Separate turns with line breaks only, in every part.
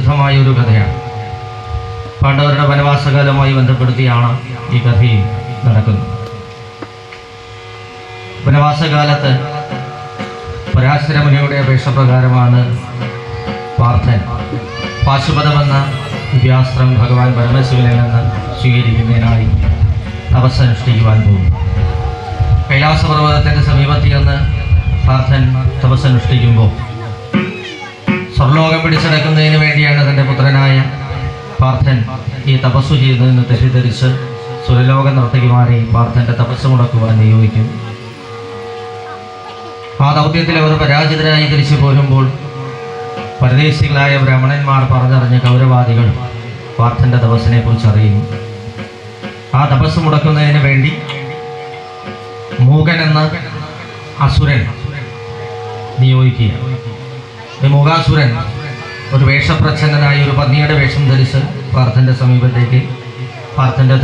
പ്രസിദ്ധമായ ഒരു കഥയാണ്. പാണ്ഡവരുടെ വനവാസകാലവുമായി ബന്ധപ്പെടുത്തിയാണ് ഈ കഥയും നടക്കുന്നത്. വനവാസകാലത്ത് പരാശരമുനിയുടെ അപേക്ഷപ്രകാരമാണ് പാർത്ഥൻ പാശുപതമെന്ന ദിവ്യാസ്ത്രം ഭഗവാൻ പരമശിവനിൽ നിന്ന് സ്വീകരിക്കുന്നതിനായി തപസ്സനുഷ്ഠിക്കുവാൻ പോകും. കൈലാസപർവ്വതത്തിൻ്റെ സമീപത്തിൽ നിന്ന് പാർത്ഥൻ തപസ്സനുഷ്ഠിക്കുമ്പോൾ സ്വർലോകം പിടിച്ചെടുക്കുന്നതിന് വേണ്ടിയാണ് തൻ്റെ പുത്രനായ പാർത്ഥൻ ഈ തപസ്സു ചെയ്യുന്നതെന്ന് തെറ്റിദ്ധരിച്ച് സുരലോക നർത്തകിമാരെ പാർത്ഥൻ്റെ തപസ്സ് മുടക്കുവാൻ നിയോഗിക്കും. ആ ദൗത്യത്തിൽ അവർ പരാജിതരായി തിരിച്ചു പോരുമ്പോൾ പരദേശികളായ ബ്രാഹ്മണന്മാർ പറഞ്ഞറിഞ്ഞ കൗരവാദികൾ പാർത്ഥൻ്റെ തപസ്സിനെ കുറിച്ച് അറിയുന്നു. ആ തപസ് മുടക്കുന്നതിന് വേണ്ടി മൂകൻ എന്ന അസുരൻ നിയോഗിക്കുക. ഈ മൂകാസുരൻ ഒരു വേഷപ്രച്ഛന്നനായി ഒരു പന്നിയുടെ വേഷം ധരിച്ച് പാർത്ഥൻ്റെ സമീപത്തേക്ക് പാർത്ഥൻ്റെ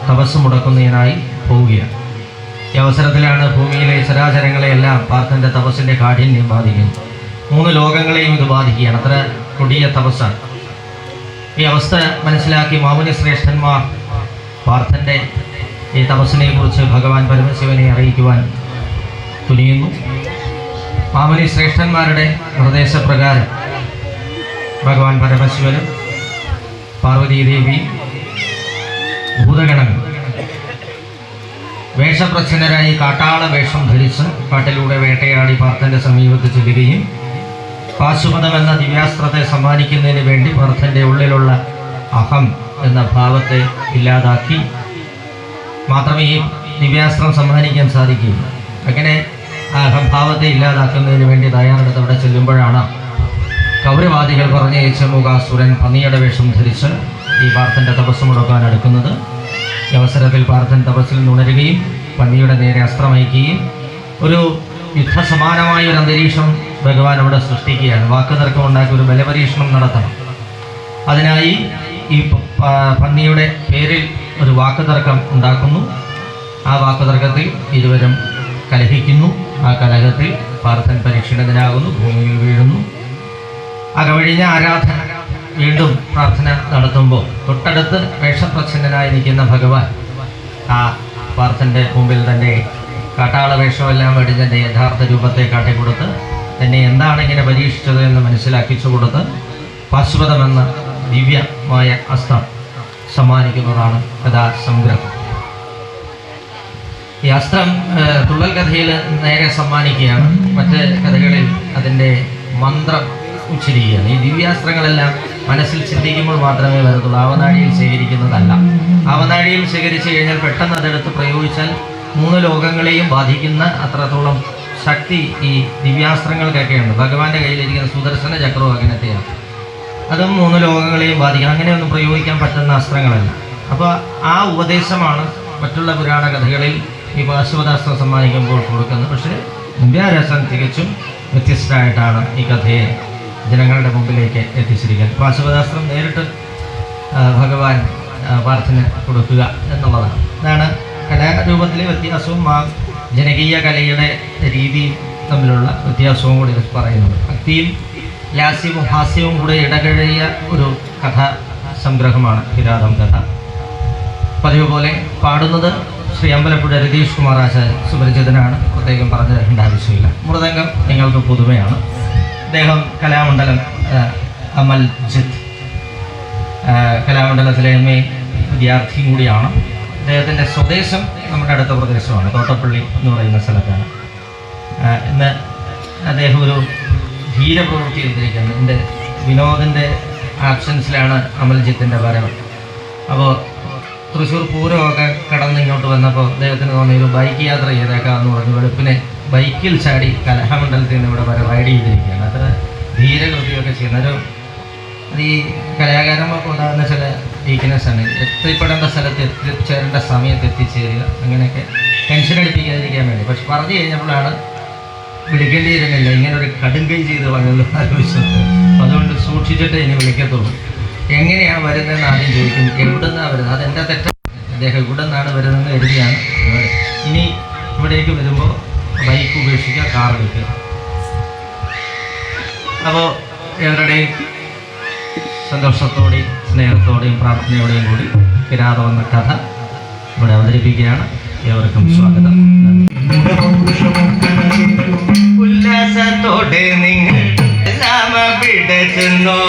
തപസ് മുടക്കുന്നതിനായി പോവുകയാണ്. ഈ അവസരത്തിലാണ് ഭൂമിയിലെ ചരാചരങ്ങളെയെല്ലാം പാർത്ഥൻ്റെ തപസ്സിൻ്റെ കാഠിന്യം ബാധിക്കുന്നത്. 3 ലോകങ്ങളെയും ഇത് ബാധിക്കുകയാണ്. അത്ര കൊടിയ തപസ്സാണ്. ഈ അവസ്ഥ മനസ്സിലാക്കി മാമുനി ശ്രേഷ്ഠന്മാർ പാർത്ഥൻ്റെ ഈ തപസ്സിനെ കുറിച്ച് ഭഗവാൻ പരമശിവനെ അറിയിക്കുവാൻ തുനിയുന്നു. മാമുനി ശ്രേഷ്ഠന്മാരുടെ നിർദ്ദേശപ്രകാരം ഭഗവാൻ പരമശിവനും പാർവതീദേവി ഭൂതഗണങ്ങൾ വേഷപ്രച്ഛന്നരായി കാട്ടാള വേഷം ധരിച്ച് കാട്ടിലൂടെ വേട്ടയാടി പാർത്ഥൻ്റെ സമീപത്ത് ചെല്ലുകയും പാശുപതം എന്ന ദിവ്യാസ്ത്രത്തെ സമ്മാനിക്കുന്നതിന് വേണ്ടി പാർത്ഥൻ്റെ ഉള്ളിലുള്ള അഹം എന്ന ഭാവത്തെ ഇല്ലാതാക്കി മാത്രമേ ഈ ദിവ്യാസ്ത്രം സമ്മാനിക്കാൻ സാധിക്കുകയുള്ളൂ. അങ്ങനെ ആ അഹംഭാവത്തെ ഇല്ലാതാക്കുന്നതിന് വേണ്ടി തയ്യാറെടുത്ത് അവിടെ ചെല്ലുമ്പോഴാണ് കൗരവാദികൾ പറഞ്ഞയച്ച മൂകാസുരൻ പന്നിയുടെ വേഷം ധരിച്ച് ഈ പാർത്ഥൻ്റെ തപസ് മുടക്കാൻ അടുക്കുന്നത്. ഈ അവസരത്തിൽ പാർത്ഥൻ തപസ്സിൽ നിന്നുണരുകയും പന്നിയുടെ നേരെ അസ്ത്രമയക്കുകയും ഒരു യുദ്ധസമാനമായ ഒരു അന്തരീക്ഷം ഭഗവാൻ അവിടെ സൃഷ്ടിക്കുകയാണ്. വാക്കുതർക്കം ഉണ്ടാക്കി ഒരു ബലപരീക്ഷണം നടത്തണം. അതിനായി ഈ പന്നിയുടെ പേരിൽ ഒരു വാക്കുതർക്കം ഉണ്ടാക്കുന്നു. ആ വാക്കുതർക്കത്തിൽ ഇരുവരും കലഹിക്കുന്നു. ആ കലഹത്തിൽ പാർത്ഥൻ പരീക്ഷണത്തിനാകുന്നു, ഭൂമിയിൽ വീഴുന്നു. അകവഴിഞ്ഞ ആരാധന വീണ്ടും പ്രാർത്ഥന നടത്തുമ്പോൾ തൊട്ടടുത്ത് വേഷപ്രച്ഛന്നനായി നിൽക്കുന്ന ഭഗവാൻ ആ പാർത്ഥൻ്റെ മുമ്പിൽ തൻ്റെ കാട്ടാള വേഷമെല്ലാം വെടിഞ്ഞൻ്റെ യഥാർത്ഥ രൂപത്തെ കാട്ടിക്കൊടുത്ത് തന്നെ എന്താണ് ഇങ്ങനെ പരീക്ഷിച്ചത് എന്ന് മനസ്സിലാക്കിച്ചു കൊടുത്ത് പാശുപതമെന്ന ദിവ്യമായ അസ്ത്രം സമ്മാനിക്കുന്നതാണ് കഥാസംഗ്രഹം. ഈ അസ്ത്രം തുള്ളൽ കഥയിൽ നേരെ സമ്മാനിക്കുകയാണ്. മറ്റ് കഥകളിൽ അതിൻ്റെ മന്ത്രം ഉച്ചരിക്കുകയാണ്. ഈ ദിവ്യാസ്ത്രങ്ങളെല്ലാം മനസ്സിൽ ചിന്തിക്കുമ്പോൾ മാത്രമേ വരത്തുള്ളൂ. ആവനാഴിയിൽ ശേഖരിക്കുന്നതല്ല. ആവനാഴിയിൽ ശേഖരിച്ചു കഴിഞ്ഞാൽ പെട്ടെന്ന് അതെടുത്ത് പ്രയോഗിച്ചാൽ 3 ലോകങ്ങളെയും ബാധിക്കുന്ന അത്രത്തോളം ശക്തി ഈ ദിവ്യാസ്ത്രങ്ങൾക്കൊക്കെയുണ്ട്. ഭഗവാന്റെ കയ്യിലിരിക്കുന്ന സുദർശന ചക്രവും അങ്ങനത്തെയാണ്. അതും 3 ലോകങ്ങളെയും ബാധിക്കും. അങ്ങനെയൊന്നും പ്രയോഗിക്കാൻ പറ്റുന്ന അസ്ത്രങ്ങളല്ല. അപ്പോൾ ആ ഉപദേശമാണ് മറ്റുള്ള പുരാണ കഥകളിൽ ഈ പാശുപതാസ്ത്രം സമ്മാനിക്കുമ്പോൾ കൊടുക്കുന്നത്. പക്ഷേ ദിവ്യാരസം തികച്ചും വ്യത്യസ്തമായിട്ടാണ് ഈ കഥയെ ജനങ്ങളുടെ മുമ്പിലേക്ക് എത്തിച്ചിരിക്കുന്നത്. പാശുപതാസ്ത്രം നേരിട്ട് ഭഗവാൻ പാർത്ഥന് കൊടുക്കുക എന്നുള്ളതാണ്. ഇതാണ് കലാരൂപത്തിലെ വ്യത്യാസവും ജനകീയ കലയുടെ രീതിയും തമ്മിലുള്ള വ്യത്യാസവും കൂടി പറയുന്നത്. ഭക്തിയും ലാസ്യവും ഹാസ്യവും കൂടെ ഇടകഴിയ ഒരു കഥാ സംഗ്രഹമാണ് കിരാതം കഥ. പതിവ് പോലെ പാടുന്നത് ശ്രീ അമ്പലപ്പുഴ രതീഷ് കുമാർ ആചാര്യൻ, സുപരിചിതനാണ്, പ്രത്യേകം പറഞ്ഞു തരേണ്ട ആവശ്യമില്ല. മൃദംഗം നിങ്ങൾക്ക് പുതുമയാണ്. അദ്ദേഹം കലാമണ്ഡലം അമൽജിത്ത് കലാമണ്ഡലത്തിലെ MA വിദ്യാർത്ഥി കൂടിയാണ്. അദ്ദേഹത്തിൻ്റെ സ്വദേശം നമ്മുടെ അടുത്ത പ്രദേശമാണ്, തോട്ടപ്പള്ളി എന്ന് പറയുന്ന സ്ഥലത്താണ്. ഇന്ന് അദ്ദേഹം ഒരു ധീരപ്രവൃത്തി ചെയ്തിരിക്കുന്നത്. എൻ്റെ വിനോദിൻ്റെ ആബ്സെൻസിലാണ് അമൽജിത്തിൻ്റെ വരവ്. അപ്പോൾ തൃശ്ശൂർ പൂരമൊക്കെ കടന്ന് ഇങ്ങോട്ട് വന്നപ്പോൾ അദ്ദേഹത്തിന് തോന്നി ഒരു ബൈക്ക് യാത്ര ചെയ്തേക്കാമെന്ന് പറഞ്ഞു വെളുപ്പിനെ ബൈക്കിൽ ചാടി കലാമണ്ഡലത്തിൽ നിന്ന് ഇവിടെ വരെ റൈഡ് ചെയ്തിരിക്കുകയാണ്. അത്ര ധീരകൃതിയൊക്കെ ചെയ്യുന്ന അത് ഈ കലാകാരന്മാർക്ക് ഉണ്ടാകുന്ന ചില വീക്ക്നെസ്സാണ്. എത്തിപ്പെടേണ്ട സ്ഥലത്ത് എത്തിച്ചേരേണ്ട സമയത്ത് എത്തിച്ചേരുക, അങ്ങനെയൊക്കെ ടെൻഷൻ അടിപ്പിക്കാതിരിക്കാൻ വേണ്ടി. പക്ഷെ പറഞ്ഞു കഴിഞ്ഞപ്പോഴാണ് വിളിക്കേണ്ടിയിരുന്നില്ല, ഇങ്ങനെ ഒരു കടുങ്കൈ ചെയ്ത് പറഞ്ഞല്ലോ ആലോചിച്ചത്. അതുകൊണ്ട് സൂക്ഷിച്ചിട്ടേ ഇനി വിളിക്കത്തുള്ളൂ. എങ്ങനെയാണ് വരുന്നതെന്ന് ആദ്യം ചോദിക്കും. എവിടെ നിന്നാണ് വരുന്നത്? അതെൻ്റെ തെറ്റാണ്. അദ്ദേഹം ഇവിടെ നിന്നാണ് വരുന്നതെന്ന് എഴുതിയാണ്. ഇനി ഇവിടേക്ക് വരുമ്പോൾ ബൈക്ക് ഉപേക്ഷിക്കുക, കാർ എടുക്കുക. അപ്പോൾ ഇവരുടെയും സന്തോഷത്തോടെയും സ്നേഹത്തോടെയും പ്രാർത്ഥനയോടെയും കൂടി കിരാതം എന്ന കഥ ഇവിടെ അവതരിപ്പിക്കുകയാണ്. ഏവർക്കും സ്വാഗതം. ഉല്ലാസത്തോടെ നിങ്ങൾ എല്ലാം അവിടെ ചെന്നോ,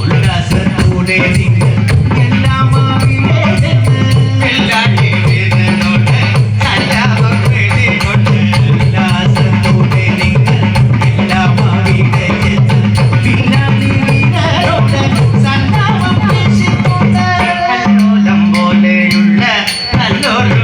ഉല്ലാസത്തോടെ നിങ്ങൾ എല്ലാം അവിടെ ചെന്ന് എല്ലാ ജീവിതത്തോടെ സല്ലാപം എഴുതിക്കൊണ്ട് ഉല്ലാസത്തോടെ നിങ്ങൾ എല്ലാം അവിടെ ചെന്ന് പിന്നാതിരോട് സല്ലാപം പേശിക്കൊണ്ട് കല്ലോലം പോലെയുള്ള നല്ലൊരു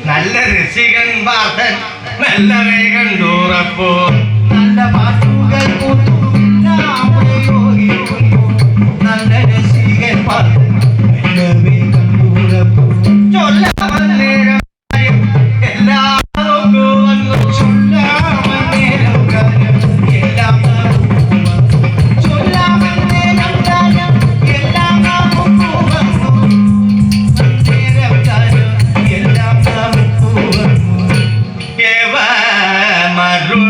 നല്ല രസികൻ പാർത്തൻ നല്ല വേഗം ദൂറപ്പോ നല്ല പാട്ടുകൾ നല്ല രസികൻ പാർത്തൻ നല്ല വേഗം ദൂറപ്പോ ചൊല്ലാൻ നേരം എല്ലാം വന്നു ചൊല്ലാൻ നേരം എല്ലാം മരുൾ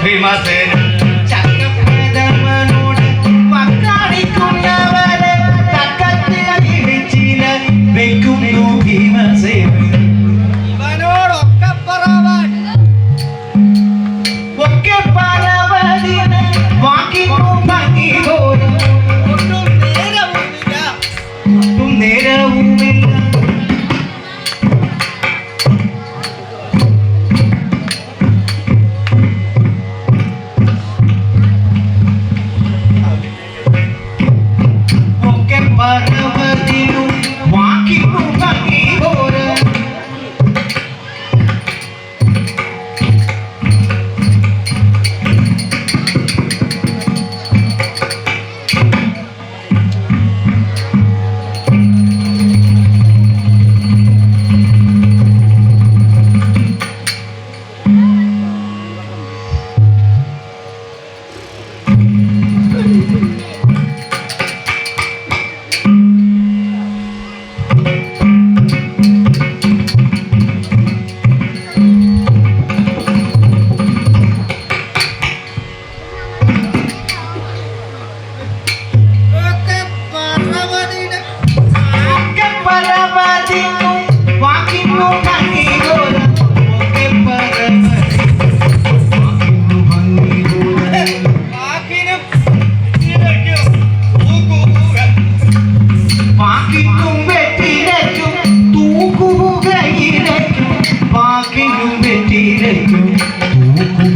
ഭീമസേന
ചക്രപ്രഥമനോട് വക്കാണിക്കുന്നവരെ തക്കത്തിൽ ഇടിച്ചില വെക്കുന്നു ഭീമസേന.
ഇവനോടൊക്കെ പറവാൻ
ഒക്കെ പരവതിന് വാക്കിനു ഭംഗി പോലും
ഒട്ടും നേരവുമില്ല.
ഒട്ടും നേരവുമില്ല. ഒക്കെ പരവതിനു വാക്കിനു ഭംഗി പോലും
ഒക്കെ പറവതിന്
ഒക്കെ പരവതിനു വാക്കിനു ഭംഗി പോലും ഒക്കെ പരവതിനു വാക്കിനു ഭംഗി പോലും
വാക്കിനും ഇരയ്ക്കും ഊക്കുക.
വാക്കിനും വെട്ടിലയ്ക്കും തൂക്കുകയിലയ്ക്കും വാക്കിനും വെട്ടിലയ്ക്കും തൂക്കുക